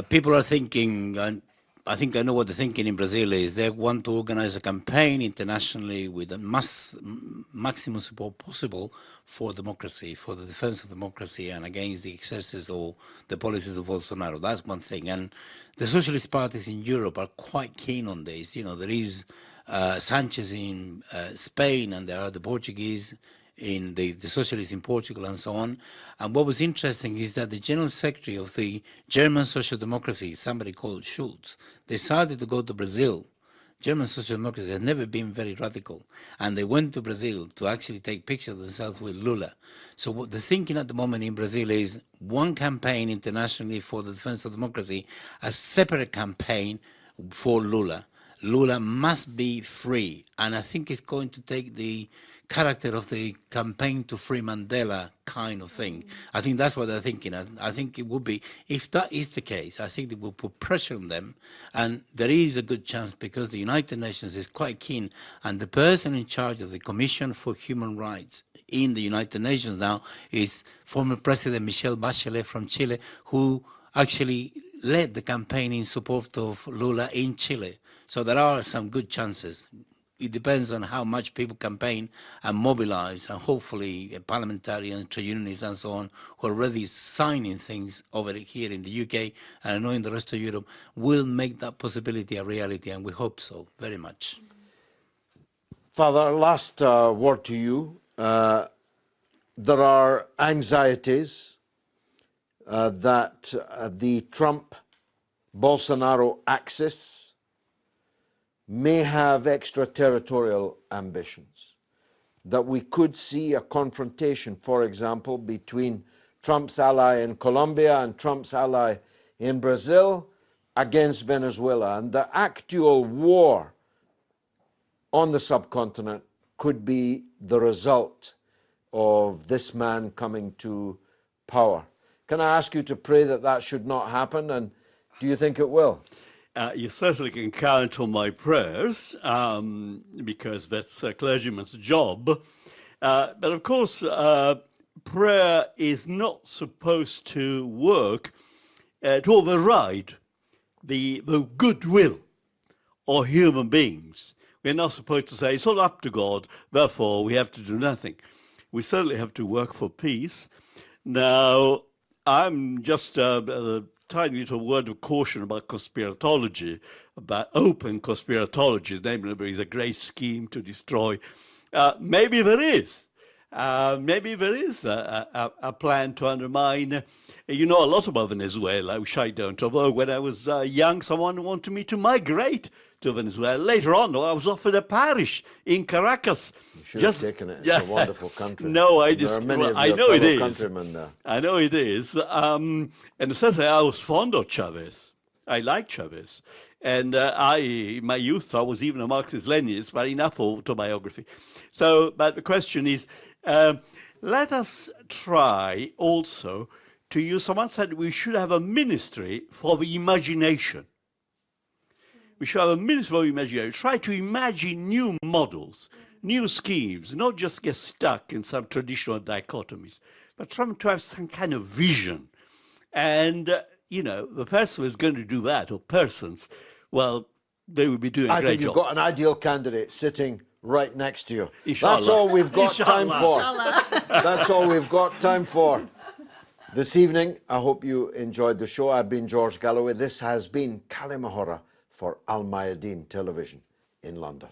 People are thinking, and I think I know what the thinking in Brazil is. They want to organize a campaign internationally with the maximum support possible for democracy, for the defense of democracy and against the excesses or the policies of Bolsonaro. That's one thing. And the socialist parties in Europe are quite keen on this. There is Sanchez in Spain and there are the Portuguese in the socialists in Portugal and so on. And what was interesting is that the General Secretary of the German Social Democracy, somebody called Schulz, decided to go to Brazil. German Social Democracy has never been very radical. And they went to Brazil to actually take pictures of themselves with Lula. So what the thinking at the moment in Brazil is one campaign internationally for the defense of democracy, a separate campaign for Lula. Lula must be free. And I think it's going to take the character of the campaign to free Mandela kind of thing. I think that's what they're thinking. I think it would be, if that is the case, I think it will put pressure on them. And there is a good chance because the United Nations is quite keen. And the person in charge of the Commission for Human Rights in the United Nations now is former President Michelle Bachelet from Chile, who actually led the campaign in support of Lula in Chile. So there are some good chances. It depends on how much people campaign and mobilize, and hopefully parliamentarians, trade unionists and so on, who are already signing things over here in the UK and I know in the rest of Europe, will make that possibility a reality, and we hope so very much. Father, last word to you. There are anxieties that the Trump-Bolsonaro axis may have extraterritorial ambitions, that we could see a confrontation, for example, between Trump's ally in Colombia and Trump's ally in Brazil against Venezuela, and the actual war on the subcontinent could be the result of this man coming to power. Can I ask you to pray that that should not happen, and do you think it will? You certainly can count on my prayers, because that's a clergyman's job. But of course, prayer is not supposed to work to override the goodwill of human beings. We're not supposed to say, it's all up to God, therefore we have to do nothing. We certainly have to work for peace. Now, I'm just tiny little word of caution about conspiratology, about open conspiratology, namely there is a great scheme to destroy. Maybe there is. Maybe there is a plan to undermine. You know a lot about Venezuela, which I don't. Although when I was young, someone wanted me to migrate to Venezuela. Later on, I was offered a parish in Caracas. You should have taken it. It's a wonderful country. No, I There just. are many of I your know it fellow is. countrymen there. I know it is. And certainly, I was fond of Chavez. I liked Chavez. And in my youth, I was even a Marxist-Leninist, but enough for autobiography. So, but the question is, let us try also to use, someone said we should have a ministry for the imagination. We should have a ministry for imagination. Try to imagine new models, new schemes, not just get stuck in some traditional dichotomies, but try to have some kind of vision. And, the person who is going to do that, or persons, well, they will be doing a great job. I think you've got an ideal candidate sitting right next to you. Inshallah. That's all we've got time for. Inshallah. That's all we've got time for this evening. I hope you enjoyed the show. I've been George Galloway. This has been Kalima Horra for Mayadeen Television in London.